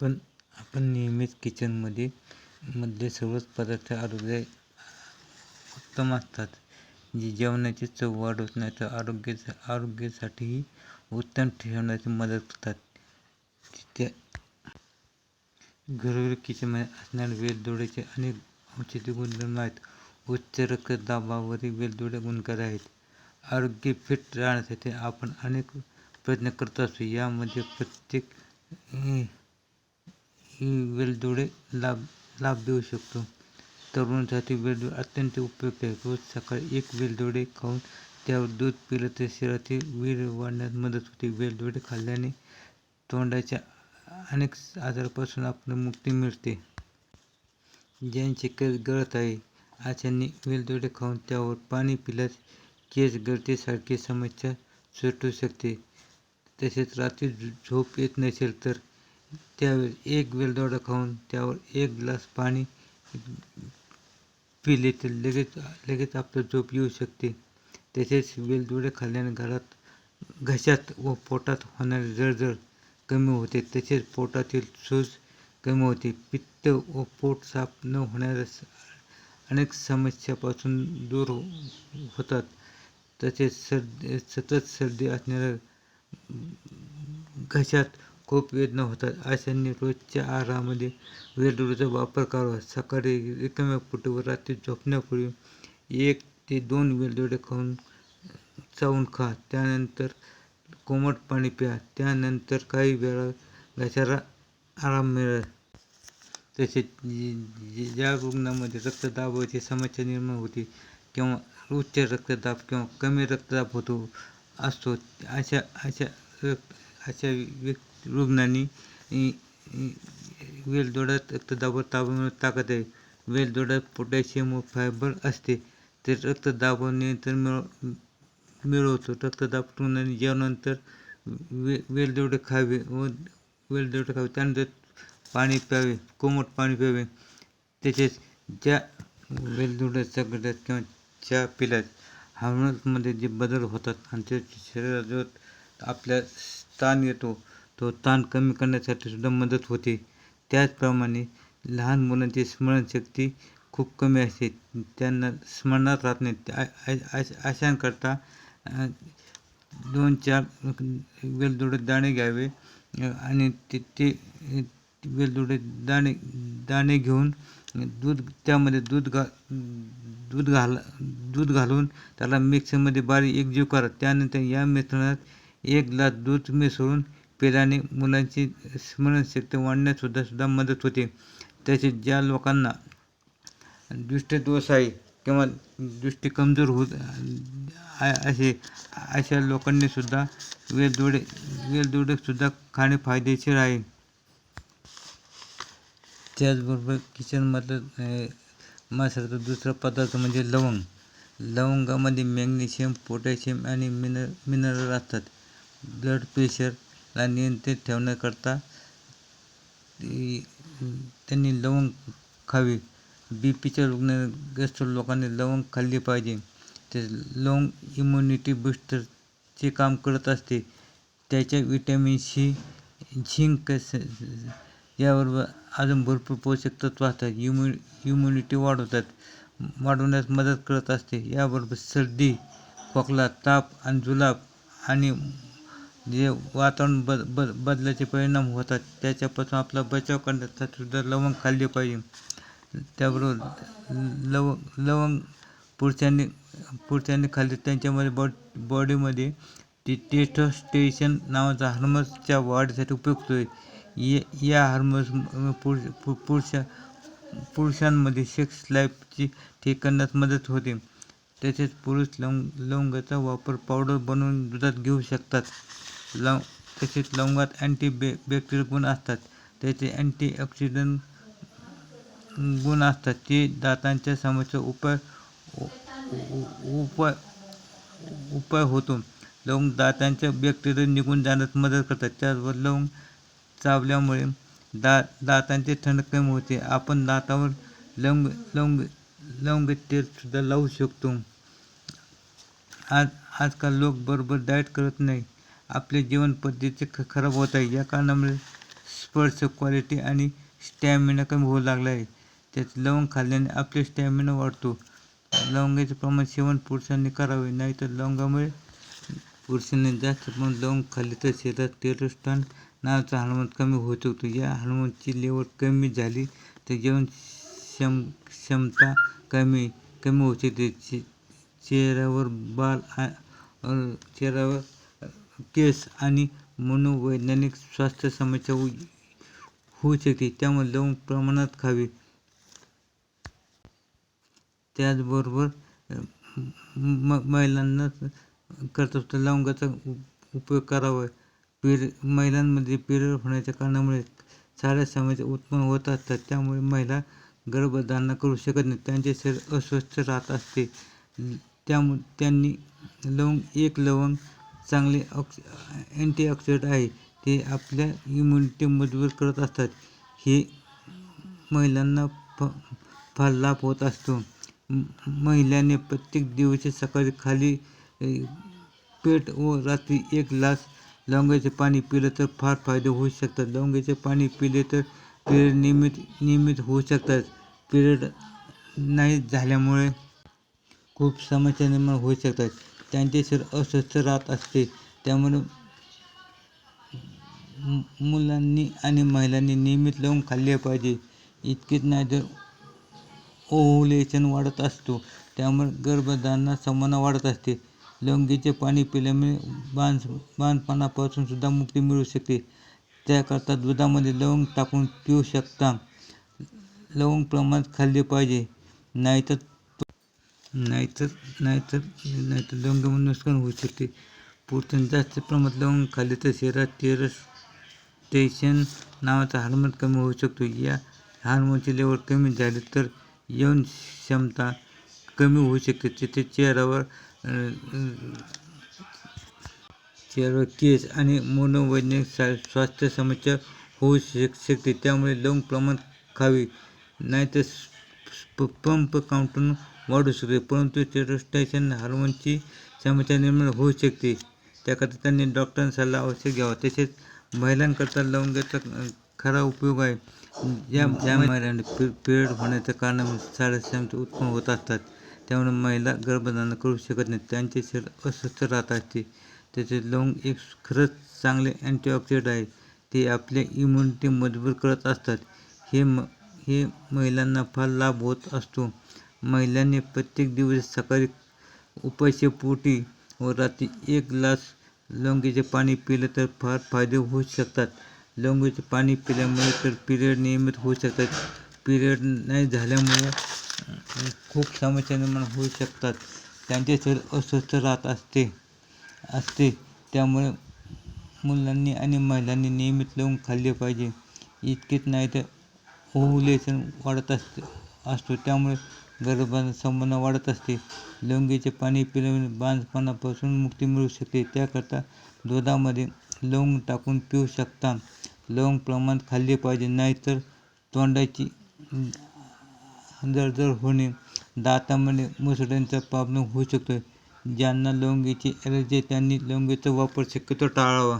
आपण नेहमीच किचनमध्ये मधले सर्वच पदार्थ उत्तम असतात, जे जेवणाची चव वाढवत नाही तर आरोग्यासाठीही उत्तम ठेवण्याची मदत करतात. त्या घरोघरी किचनमध्ये असणाऱ्या वेलदोड्याचे अनेक औषधी गुणधर्म आहेत. उच्च रक्तदाबावरही वेलदोडे गुणकारी आहेत. आरोग्य फिट राहण्यासाठी आपण अनेक प्रयत्न करत असतो. यामध्ये प्रत्येक ही वेलदोडे लाभ देऊ शकतो. तरुणांसाठी वेलदोडे अत्यंत उपयुक्त आहे. रोज सकाळी एक वेलदोडे खाऊन त्यावर दूध पिलं तर शरीरातील वीर्य वाढण्यास मदत होते. वेलदोडे खाल्ल्याने तोंडाच्या अनेक आजारापासून आपल्याला मुक्ती मिळते. ज्यांचे केस गळत आहे अशांनी वेलदोडे खाऊन त्यावर पाणी पिल्यास केस गळतीसारखी समस्या सुटू शकते. तसेच रात्री झोप येत नसेल तर त्यावेळेस एक वेलदोडा खाऊन त्यावर एक ग्लास पाणी पिले तर लगेच आपल्याला झोप येऊ शकते. तसेच वेलदोडे खाल्ल्याने घशात व पोटात होणारी जळजळ कमी होते. तसेच पोटातील सूज कमी होते. पित्त व पोट साफ न होणाऱ्या अनेक समस्यापासून दूर होतात. तसेच सतत सर्दी असणाऱ्या, घशात खूप वेदना होतात अशांनी रोजच्या आहारामध्ये वेलदोड्याचा वापर करावा. सकाळी रिकाम्या पोटी व रात्री झोपण्यापूर्वी 1 ते 2 वेलदोडे चावून खा. त्यानंतर कोमट पाणी प्या. त्यानंतर काही वेळा घशाला आराम मिळेल. तसेच ज्या रुग्णांमध्ये रक्तदाबाची समस्या निर्माण होते किंवा उच्च रक्तदाब किंवा कमी रक्तदाब असतो अशा रुग्णांनी वेलदोड्यात रक्तदाबावर ताबा मिळवण्यास ताकद आहे. वेलदोड्यात पोटॅशियम व फायबर असते ते रक्तदाबावर नियंत्रण मिळवतो. रक्तदाब रुग्णांनी जेवणानंतर वेलदोडे खावे त्यानंतर पाणी प्यावे, कोमट पाणी प्यावे. तसेच ज्या वेलदोड्याचा गड्यात किंवा चहा पिल्यास हार्मोन्समध्ये जे बदल होतात आणि त्याच्या शरीरात आपल्या ताण येतो तो ताण कमी करण्यासाठी सुद्धा मदत होते. त्याचप्रमाणे लहान मुलांची स्मरणशक्ती खूप कमी असते, त्यांना स्मरणात राहत नाही. अशांकरता 2-4 वेलदोडे दाणे घ्यावे आणि ते वेलदोडे दाणे घेऊन त्यामध्ये दूध घालून त्याला मिक्सरमध्ये बारीक एकजीव करा. त्यानंतर या मिश्रणात 1 ग्लास दूध मिसळून पिल्याने मुलांची स्मरणशक्ती वाढण्यास सुद्धा मदत होते. तसेच ज्या लोकांना दृष्टिदोष आहे किंवा दृष्टी कमजोर होत अशा लोकांनी सुद्धा वेलदोडे सुद्धा खाणे फायदेशीर आहे. त्याचबरोबर किचनमधलं मसाल्याचा दुसरा पदार्थ म्हणजे लवंग. लवंगामध्ये मॅग्नेशियम, पोटॅशियम आणि मिनरल असतात. ब्लड प्रेशरला नियंत्रित ठेवण्याकरता त्यांनी लवंग खावी. बीपीच्या रुग्णग्रस्त लोकांनी लवंग खाल्ली पाहिजे. तर लवंग इम्युनिटी बूस्टरचे काम करत असते. त्याच्या व्हिटॅमिन सी, झिंक याबरोबर अजून भरपूर पोषक तत्व असतात. इम्युनिटी वाढवण्यास मदत करत असते. याबरोबर सर्दी, खोकला, ताप आणि जुलाब आणि जे वातावरण बदलाचे परिणाम होतात त्याच्यापासून आपला बचाव करण्यासाठी सुद्धा लवंग खाल्ली पाहिजे. त्याबरोबर लवंग पुरुषांनी खाल्ली त्यांच्यामध्ये बॉडीमध्ये टेस्टोस्टेरोन नावाचा हार्मोन्सच्या वाढीसाठी उपयुक्त आहे. या हार्मोन्स पुरुषांमध्ये सेक्स लाईफची ठीक करण्यास मदत होते. तसेच पुरुष लवंगाचा वापर पावडर बनवून दुधात घेऊ शकतात. तसेच लवंगात अँटीबॅक्टेरियल गुण असतात. त्याचे अँटीऑक्सिडंट गुण असतात. ते दातांच्या समस्येवर उपाय होतो. लवंग दातांच्या बॅक्टेरिया निघून जाण्यास मदत करतात. त्याचबरोबर लवंग चावल्यामुळे दातांची थंड कमी होते. आपण दातावर लवंग तेल सुद्धा लावू शकतो. आजकाल लोक बरोबर डाएट करत नाही. आपली जीवन पद्धती खराब होत आहे. या कारणामुळे स्पर्श क्वालिटी आणि स्टॅमिना कमी होऊ लागला आहे. त्यात लवंग खाल्ल्याने आपले स्टॅमिना वाढतो. लवंगाचे प्रमाण सेवन पुरुषांनी करावे, नाहीतर लवंगामुळे पुरुषांनी जास्त प्रमाणात लवंग खाल्ली तर शरीरात टेस्टोस्टेरॉन नावाचा हार्मोन कमी होऊ शकतो. या हार्मोनची लेवल कमी झाली तर जीवन क्षमता कमी होऊ शकते. चेहऱ्यावर केस आणि मनोवैज्ञानिक स्वास्थ्य समस्या होऊ शकते. त्यामुळे लवंग प्रमाणात खावी. त्याचबरोबर महिलांना करत असतो लवंगाचा उपयोग करावा. महिलांमध्ये पिरियड होण्याच्या कारणामुळे साऱ्या समस्या उत्पन्न होत असतात. त्यामुळे महिला गर्भधारणा करू शकत नाही. त्यांचे शरीर अस्वस्थ राहत असते. त्यामुळे त्यांनी लवंग चांगले अँटीऑक्सिडंट आहे. ते आपल्या इम्युनिटी मजबूत करत असतात. हे महिलांना फार लाभ होत असतो. महिलांनी प्रत्येक दिवशी सकाळी खाली पेट व रात्री 1 ग्लास लवंगाचे पाणी पिलं तर फार फायदे होऊ शकतात. लवंगाचे पाणी पिले तर पिरियड नियमित होऊ शकतात. पिरियड नाही झाल्यामुळे खूप समस्या निर्माण होऊ शकतात. त्यांचे शरीर अस्वस्थ राहत असते. त्यामुळे मुलांनी आणि महिलांनी नियमित लवंग खाल्ले पाहिजे. इतकेच नाही तर ओव्ह्युलेशन वाढत असतो. त्यामुळे गर्भधारणा संभावना वाढत असते. लवंगीचे पाणी पिल्यामुळे बाणपणापासून सुद्धा मुक्ती मिळू शकते. त्याकरता दुधामध्ये लवंग टाकून पिऊ शकता. लवंग प्रमाणात खाल्ले पाहिजे, नाहीतर लवंगामुळे नुकसान होऊ शकते. पुरुषांनी जास्त प्रमाणात लवंग खाल्ले तर शरीरात टेस्टोस्टेरॉन नावाचा हार्मोन कमी होऊ शकतो. या हार्मोनची लेवल कमी झाली तर यौन क्षमता कमी होऊ शकते. तिथे चेहऱ्यावर केस आणि मनोवैज्ञानिक स्वास्थ्य समस्या होऊ शकते. त्यामुळे लवंग प्रमाणात खावी, नाहीतर स्पर्म काउंट वाढू शकते. परंतु टेस्टोस्टेरॉन हार्मोनची समस्या निर्माण होऊ शकते. त्याकरता त्यांनी डॉक्टरांचा सल्ला अवश्य घ्यावा. तसेच महिलांकरता लवंगाचा खरा उपयोग आहे. ज्या महिलांना पिरियड होण्याच्या कारणामुळे साऱ्या समस्या उत्पन्न होत असतात. त्यामुळे महिला गर्भधारणा करू शकत नाही. त्यांचे शरीर अस्वस्थ राहत असते. त्याचे लवंग एक खरंच चांगले अँटीऑक्सिडंट आहे. ते आपल्या इम्युनिटी मजबूत करत असतात. हे महिलांना फार लाभ होत असतो. महिलांनी प्रत्येक दिवशी सकाळी उपाशीपोटी व रात्री 1 ग्लास लवंगाचे पाणी पिले तर फार फायदे होऊ शकतात. लवंगाचे पाणी पिल्यामुळे तर पिरियड नियमित होऊ शकतात. पिरियड नाही झाल्यामुळे खूप समस्या निर्माण होऊ शकतात. त्यांचे शरीर अस्वस्थ राहत असते. त्यामुळे मुलांनी आणि महिलांनी नियमित लवंग खाल्ले पाहिजे. इतकेच नाही तर ओव्ह्युलेशन वाढत असतो. त्यामुळे गर्भधारणा संभावना वाढत असते. लवंगाचे पाणी पिल्यामुळे बाणपणापासून मुक्ती मिळू शकते. त्याकरता दुधामध्ये लवंग टाकून पिऊ शकता. लवंग प्रमाणात खाल्ले पाहिजे, नाहीतर तोंडाची जळजळ होणे, दातांमध्ये मुसड्यांचा प्रॉब्लेम होऊ शकतो. ज्यांना लवंगाची ॲलर्जी आहे त्यांनी लवंगाचा वापर शक्यतो टाळावा.